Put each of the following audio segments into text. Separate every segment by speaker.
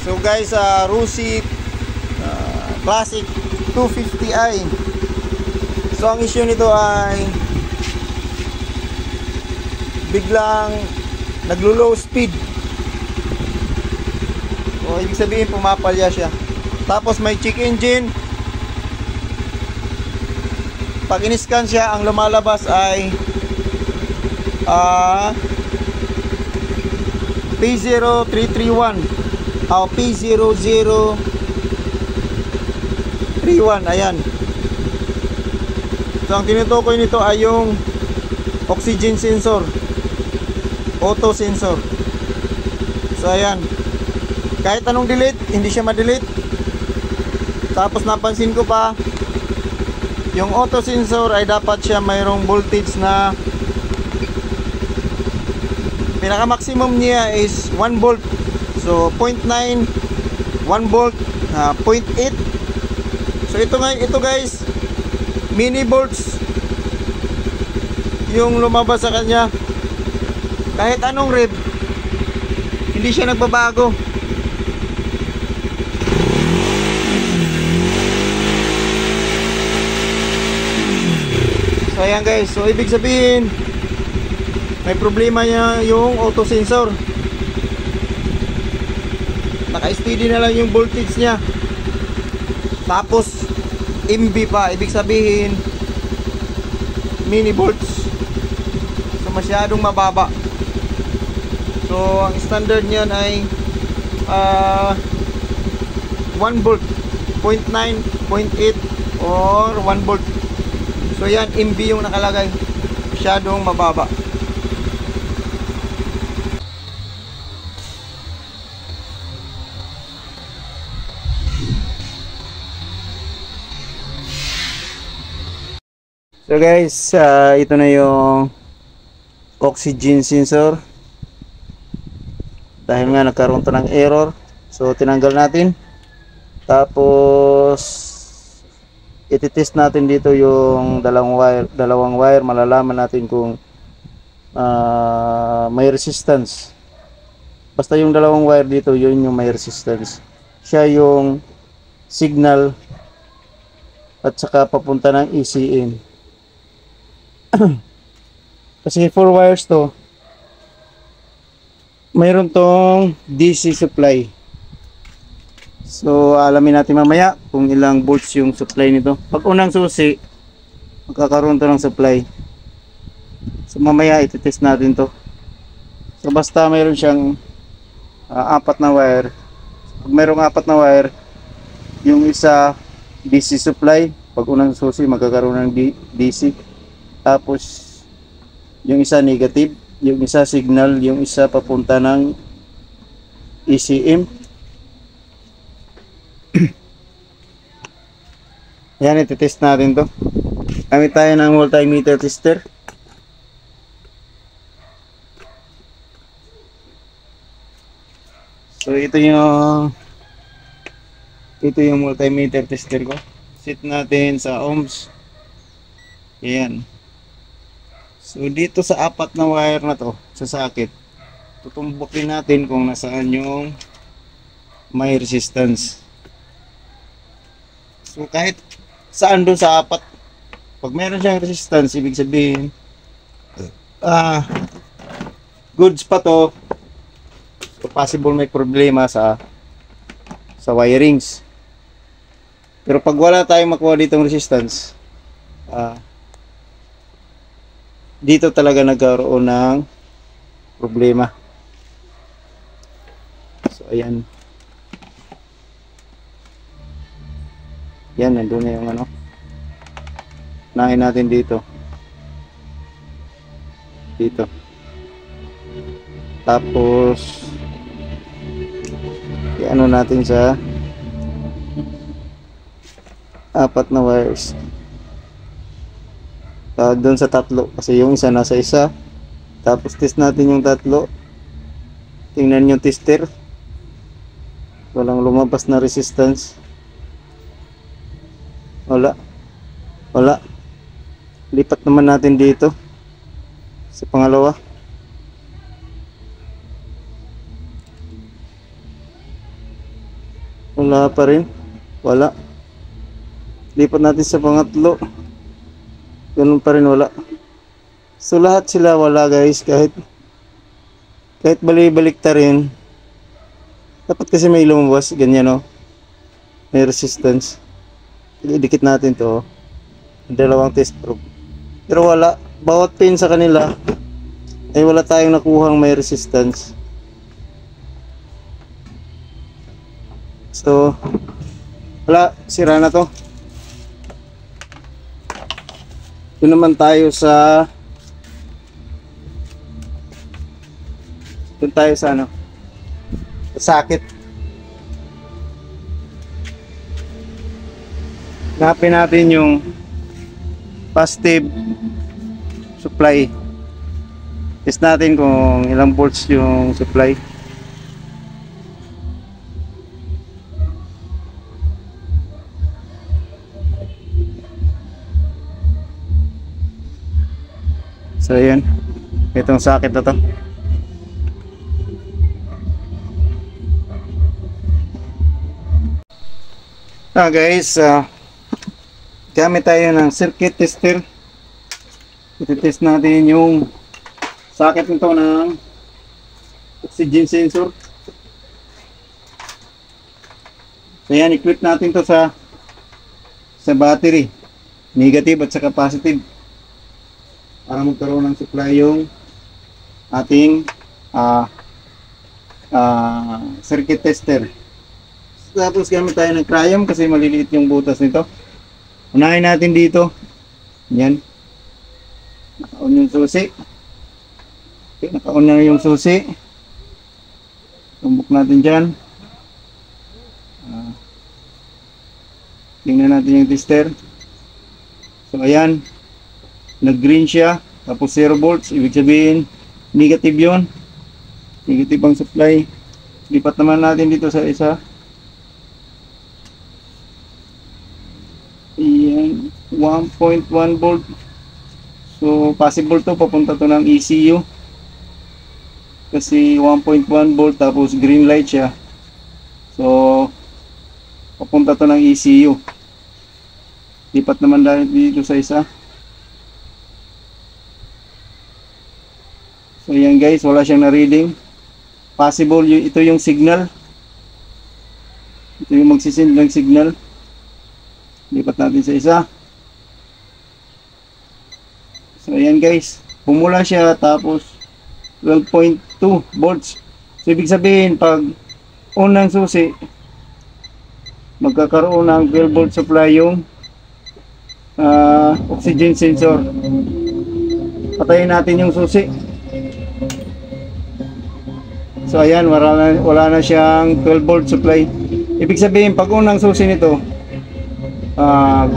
Speaker 1: So guys, Rusi Classic 250i. So ang issue nito ay biglang naglo-low speed. So ibig sabihin pumapalya siya. Tapos may check engine. Pag in-scan siya, ang lumalabas ay P0331 o P0031. Ayan. So ang tinutukoy nito ay yung oxygen sensor, auto sensor. So ayan, kahit anong delete, hindi siya ma-delete. Tapos napansin ko pa, yung auto sensor ay dapat siya mayroong voltage na pinaka maximum niya is 1 volt. So 0.9, 1 volt, 0.8. So ito guys, mini volts yung lumabas sa kanya. Kahit anong rev, hindi siya nagbabago. So ayan guys, so ibig sabihin may problema niya yung auto sensor. Naka-steady na lang yung voltage niya. Tapos MV pa, ibig sabihin mini volts. So masyadong mababa. So ang standard niyan ay 1 volt, 0.9, 0.8 or 1 volt. So yan, MV yung nakalagay. Masyadong mababa. So guys, ito na yung oxygen sensor. Dahil nga nagkaroon to ng error, so tinanggal natin. Tapos ititest natin dito yung dalawang wire. Malalaman natin kung may resistance. Basta yung dalawang wire dito, yun yung may resistance. Siya yung signal at saka papunta ng ECM. Kasi 4 wires to, mayroon tong DC supply. So alamin natin mamaya kung ilang volts yung supply nito. Pag unang susi, magkakaroon to ng supply. So mamaya ititest natin to. So basta mayroon siyang 4 na wire. Pag mayroong 4 na wire, yung isa DC supply, pag unang susi magkakaroon ng DC. Tapos yung isa negative, yung isa signal, yung isa papunta ng ECM. Yan, ititest natin to. Gamit tayo ng multimeter tester. So ito yung multimeter tester ko. Set natin sa ohms. Ayan. So dito sa 4 na wire na to, sa socket, tutumbukin natin kung nasaan yung may resistance. So kahit saan doon sa 4, pag meron siyang resistance, ibig sabihin goods pa to. So possible may problema sa wirings. Pero pag wala tayong makuha ditong resistance, dito talaga nagkaroon ng problema. So ayan. Yan, nandun na yung ano. Nahin natin dito. Dito. Tapos i-ano natin sa 4 na wires. Doon sa 3 kasi yung isa nasa isa. Tapos test natin yung 3. Tingnan yung tester, walang lumabas na resistance. Wala. Lipat naman natin dito sa pangalawa. Wala pa rin. Wala. Lipat natin sa pangatlo. Ganun pa rin, wala. So lahat sila wala guys, kahit balik ta rin. Dapat kasi may lumabas, ganyan no. May resistance. Idikit natin to. Dalawang test probe. Pero wala. Bawat pin sa kanila ay wala tayong nakuhang may resistance. So wala, sira na to. Doon naman tayo sa ano, sakit. Hanapin natin yung positive supply. Test natin kung ilang volts yung supply. So yun, itong sakit na to. Guys, gamit tayo ng circuit tester. Iti-test natin yung sakit nito ng oxygen sensor. So yan, equip natin to sa battery, negative at saka positive, para magkaroon ng supply yung ating circuit tester. Tapos gamit tayo ng cryom kasi maliliit yung butas nito. Unahin natin dito. Yan. Naka-on yung susi. Okay, naka-on na yung susi. Tumbok natin dyan. Tingnan natin yung tester. So ayan. Nag-green siya. Tapos 0 volts. Ibig sabihin negative yun. Negative ang supply. Lipat naman natin dito sa isa. Ayan, 1.1 volt. So possible to, papunta to ng ECU kasi 1.1 volt tapos green light siya. So papunta to ng ECU. Lipat naman dito sa isa. So yan guys, wala siyang na-reading. Possible ito yung signal. Ito yung magsisend ng signal. Lipat natin sa isa. So ayan guys, pumula siya tapos 12.2 volts. So ibig sabihin pag on ng susi, magkakaroon ng 12 volt supply yung oxygen sensor. Patayin natin yung susi. So ayan, wala na siyang 12 volt supply. Ibig sabihin pag on ng susi nito,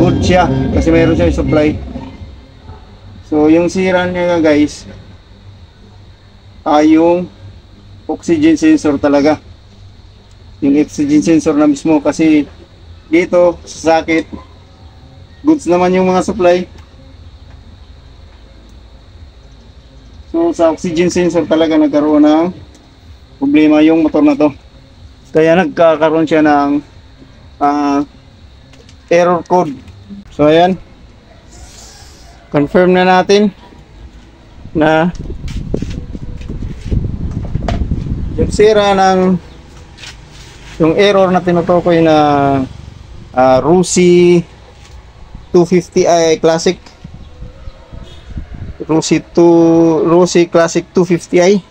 Speaker 1: good siya kasi mayroon siyang supply. So yung sira niya guys yung oxygen sensor talaga, yung oxygen sensor na mismo, kasi dito sa sakit goods naman yung mga supply. So sa oxygen sensor talaga nagkaroon ng problema yung motor na to, kaya nagkakaroon siya ng error code. So ayan, confirm na natin na yung sira ng yung error na tinutukoy na RUSI 250i Classic, RUSI Classic 250i,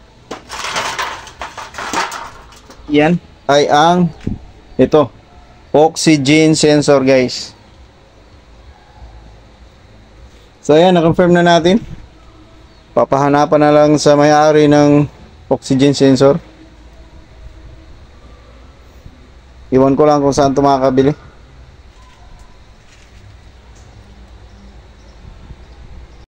Speaker 1: yan ay ang ito oxygen sensor guys. So ayan, na-confirm na natin. Papahanapan na lang sa may-ari ng oxygen sensor. Iwan ko lang kung saan ito makakabili.